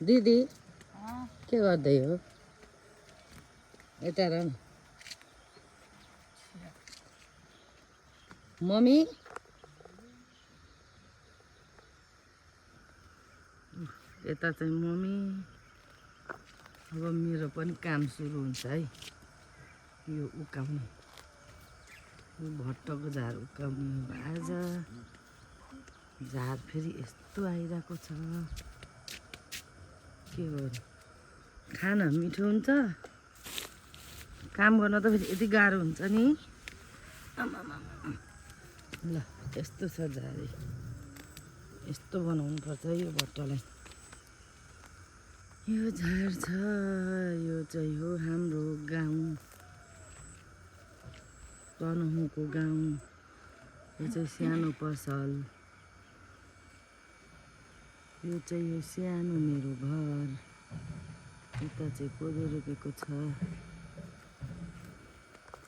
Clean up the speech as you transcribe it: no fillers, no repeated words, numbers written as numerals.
दिदी के गर्दै हो? यता र न मम्मी। यता चाहिँ मम्मी। अब मेरो पनि काम सुरु हुन्छ है। यो उकाउने, यो भट्टको झार उकाउने हो आज। झार फेरि यस्तो आइरहेको छ, के गर्नु। खाना मिठो हुन्छ, काम गर्न त फेरि यति गाह्रो हुन्छ नि। आमामा ल यस्तो छ झारै, यस्तो बनाउनु पर्छ यो भट्टलाई। यो झार छ, यो चाहिँ हो हाम्रो गाउँ, तनहुँको गाउँ। यो चाहिँ सानो पसल, यो चाहिँ हो सानो मेरो घर। यता चाहिँ कोदो रोपेको छ।